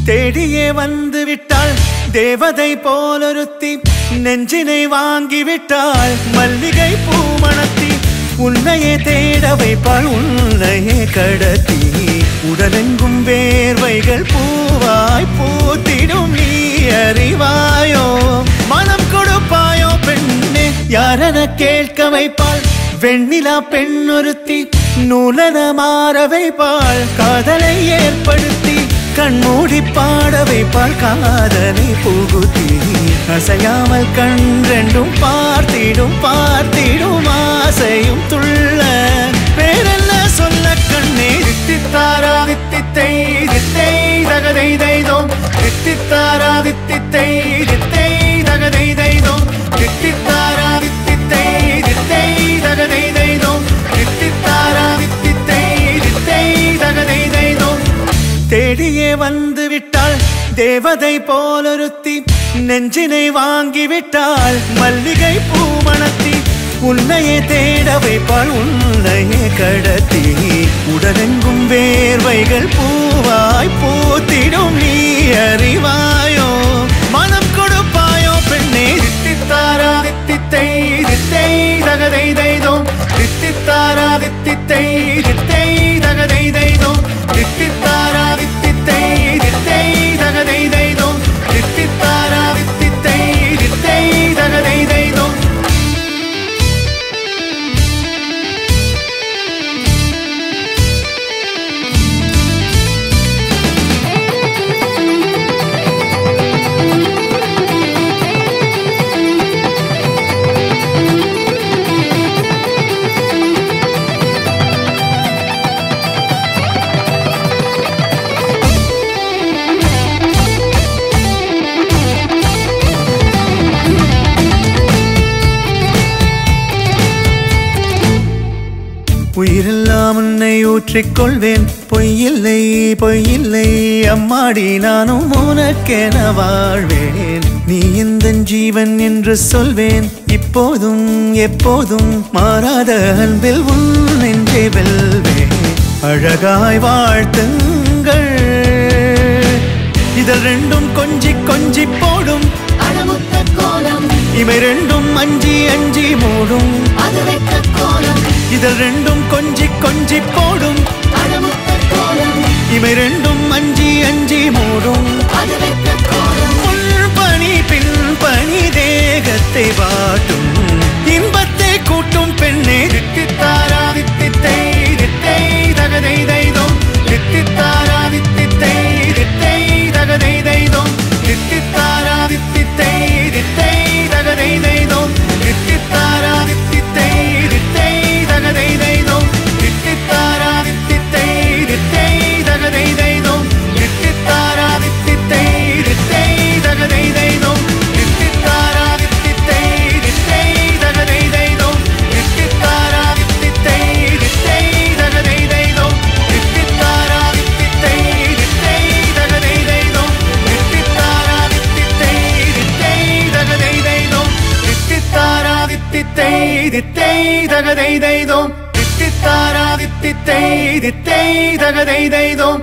தேடியே வந்து விட்டாள் தேவதை போலொருத்தி நெஞ்சினை வாங்கி விட்டாள் மல்லிகை பூமணத்தி உன்னையே தேட வைப்பாள் உன்னையே கடத்தி உடலெங்கும் வேர்வைகள் பூவாய் பூத்திடும் நீ அறிவாயோ மனம் கொடுப்பாயோ பெண்ணே யாரென கேட்க வைப்பாள் வெண்ணிலா பெண்ணொருத்தி நூலன மாற வைப்பாள் காதலை ஏற்படுத்தி கண்மூடி பாட வைப்பாள் காதலை புகுத்தி அசையாமல் கண் ரெண்டும் பார்த்திடும் பார்த்திடும் ஆசையும் துள்ள பேரெல்ல சொல்ல கண்ணே தித்தித்தாரா தித்தித்தை தித்தை தகதை தைதோம் தித்தித்தாரா தித்தித்தை தித்தை தகதை தைதோம் தித்தித்தாரா தித்தித்தை தித்தை தகதை தைதோம் தித்தித்தாரா தித்தித்தை தித்தை தகதை தைதோம் தேடியே வந்து விட்டாள் தேவதை போலொருத்தி நெஞ்சினை வாங்கி விட்டாள் மல்லிகை பூமணத்தி உன்னையே தேட வைப்பாள் உன்னையே கடத்தி உடலெங்கும் வேர்வைகள் பூவாய் பூத்திடும் நீ அறிவாயோ மனம் கொடுப்பாயோ பெண்ணே தித்தித்தாரா தித்தித்தை தித்தை தகதை தைதோம் தித்தித்தாரா தித்தித்தை தித்தை தகதை தைதோம் தித்தித்தாரா தித்தித்தை தித்தை தகதை தைதோம் தித்தித்தாரா தித்தித்தை தித்தை தகதை தைதோம் உயிரெல்லாம் உன்னை ஊற்றிக்கொள்வேன் பொய்யில்லை பொய்யில்லை அம்மாடி நானும் உனக்கென வாழ்வேன் நீ இந்த ஜீவன் என்று சொல்வேன் இப்போதும் எப்போதும் மாறாத அன்பில் உன் நெஞ்சை வெல்வேன் அழகாய் வாழ்த்துங்கள் இதழ் ரெண்டும் கொஞ்சி கொஞ்சி போடும் இவை ரெண்டும் அஞ்சி அஞ்சி மூடும் இதழ் ரெண்டும் கொஞ்சி கொஞ்சி போடும் இவை ரெண்டும் அஞ்சி அஞ்சி மூடும் பணி பின் பணி தேகத்தை வாட்டும் இன்பத்தை கூட்டும் பெண்ணே தித்தித்தாரா தித்தித்தை தித்தை தகதை தைதோம் தித்தித்தாரா தித்தித்தை தித்தை தகதை தைதோம் தித்தித்தாரா தித்தித்தை தித்தை தகதை தைதோம் தித்தித்தாரா தித்தித்தை தித்தை தகதை தைதோம் தித்தித்தாரா தித்தித்தை தித்தை தகதை தைதோம் தித்தித்தாரா தித்தித்தை தித்தை தகதை தைதோம் தித்தித்தாரா தித்தித்தை தித்தை தகதை தைதோம் தித்தித்தாரா தித்தித்தை தித்தை தகதை தைதோம் தித்தித்தாரா தித்தித்தை தித்தை தகதை தைதோம் தித்தித்தாரா தித்தித்தை தித்தை தகதை தைதோம் தித்தித்தாரா தித்தித்தை தித்தை தகதை தைதோம் தித்தித்தாரா தித்தித்தை தித்தை தகதை தைதோம்